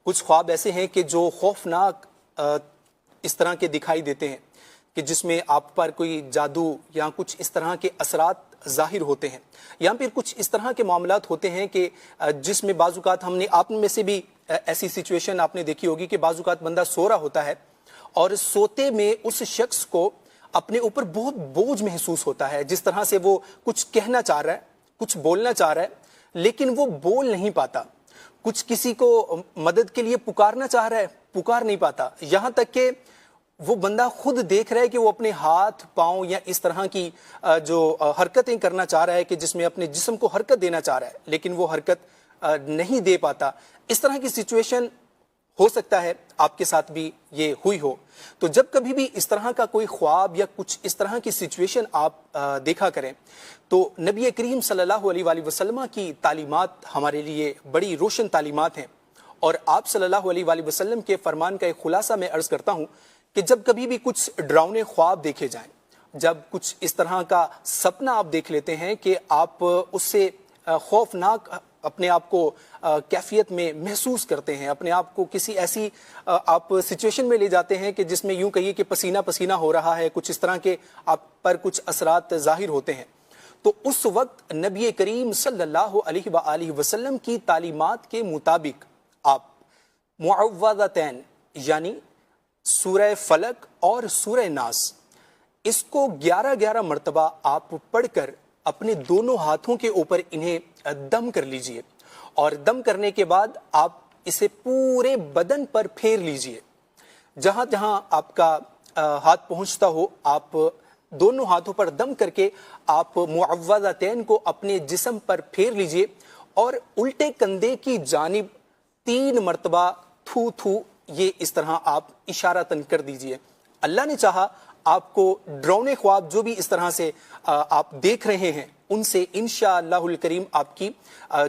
کچھ خواب ایسے ہیں کہ جو خوفناک اس طرح کے دکھائی دیتے ہیں کہ جس میں آپ پر کوئی جادو یا کچھ اس طرح کے اثرات ظاہر ہوتے ہیں، یا پھر کچھ اس طرح کے معاملات ہوتے ہیں کہ جس میں بعض اوقات آپ میں سے بھی ایسی سچویشن آپ نے دیکھی ہوگی کہ بعض اوقات بندہ سو رہا ہوتا ہے اور سوتے میں اس شخص کو اپنے اوپر بہت بوجھ محسوس ہوتا ہے، جس طرح سے وہ کچھ کہنا چاہ رہا ہے، کچھ بولنا چاہ رہا ہے لیکن وہ بول نہیں پاتا، کچھ کسی کو مدد کے لیے پکارنا چاہ رہا ہے، پکار نہیں پاتا، یہاں تک کہ وہ بندہ خود دیکھ رہا ہے کہ وہ اپنے ہاتھ پاؤں یا اس طرح کی جو حرکتیں کرنا چاہ رہا ہے کہ جس میں اپنے جسم کو حرکت دینا چاہ رہا ہے لیکن وہ حرکت نہیں دے پاتا۔ اس طرح کی سچویشن ہو سکتا ہے آپ کے ساتھ بھی یہ ہوئی ہو۔ تو جب کبھی بھی اس طرح کا کوئی خواب یا کچھ اس طرح کی سچویشن آپ دیکھا کریں تو نبی کریم صلی اللہ علیہ وآلہ وسلم کی تعلیمات ہمارے لیے بڑی روشن تعلیمات ہیں، اور آپ صلی اللہ علیہ وآلہ وسلم کے فرمان کا ایک خلاصہ میں عرض کرتا ہوں کہ جب کبھی بھی کچھ ڈراؤنے خواب دیکھے جائیں، جب کچھ اس طرح کا سپنا آپ دیکھ لیتے ہیں کہ آپ اس سے خوفناک اپنے آپ کو کیفیت میں محسوس کرتے ہیں، اپنے آپ کو کسی ایسی آپ سچویشن میں لے جاتے ہیں کہ جس میں یوں کہیے کہ پسینہ پسینہ ہو رہا ہے، کچھ اس طرح کے آپ پر کچھ اثرات ظاہر ہوتے ہیں، تو اس وقت نبی کریم صلی اللہ علیہ وآلہ وسلم کی تعلیمات کے مطابق آپ معوذتین یعنی سورہ فلق اور سورہ ناس اس کو 11 مرتبہ آپ پڑھ کر اپنے دونوں ہاتھوں کے اوپر انہیں دم کر لیجئے، اور دم کرنے کے بعد آپ اسے پورے بدن پر پھیر لیجئے، جہاں جہاں آپ کا ہاتھ پہنچتا ہو آپ دونوں ہاتھوں پر دم کر کے آپ معوذتین کو اپنے جسم پر پھیر لیجئے، اور الٹے کندھے کی جانب 3 مرتبہ تھو تھو یہ اس طرح آپ اشارتاً کر دیجئے۔ اللہ نے چاہا آپ کو ڈراؤنے خواب جو بھی اس طرح سے آپ دیکھ رہے ہیں ان سے انشاءاللہ الکریم آپ کی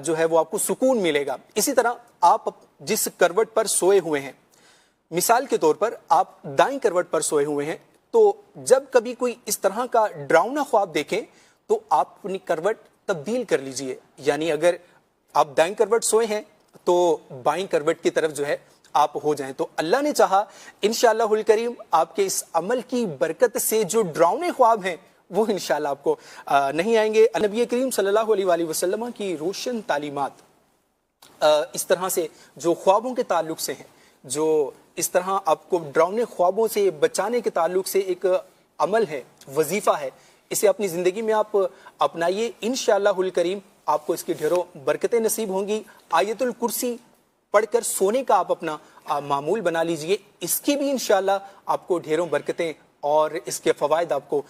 جو ہے وہ آپ کو سکون ملے گا۔ اسی طرح آپ جس کروٹ پر سوئے ہوئے ہیں، مثال کے طور پر آپ دائیں کروٹ پر سوئے ہوئے ہیں، تو جب کبھی کوئی اس طرح کا ڈراؤنا خواب دیکھیں تو آپ اپنی کروٹ تبدیل کر لیجئے، یعنی اگر آپ دائیں کروٹ سوئے ہیں تو بائیں کروٹ کی طرف جو ہے آپ ہو جائیں۔ تو اللہ نے چاہا انشاءاللہ الکریم آپ کے اس عمل کی برکت سے جو ڈراؤنے خواب ہیں وہ انشاءاللہ آپ کو نہیں آئیں گے۔ نبی کریم صلی اللہ علیہ وآلہ وسلم کی روشن تعلیمات اس طرح سے جو خوابوں کے تعلق سے ہیں، جو اس طرح آپ کو ڈراؤنے خوابوں سے بچانے کے تعلق سے ایک عمل ہے، وظیفہ ہے، اسے اپنی زندگی میں آپ اپنائیے، انشاءاللہ الکریم آپ کو اس کی ڈھیروں برکتیں نصیب ہوں گی۔ آیت الکرسی پڑھ کر سونے کا آپ اپنا معمول بنا لیجئے، اس کی بھی انشاءاللہ آپ کو ڈھیروں برکتیں اور اس کے فوائد آپ کو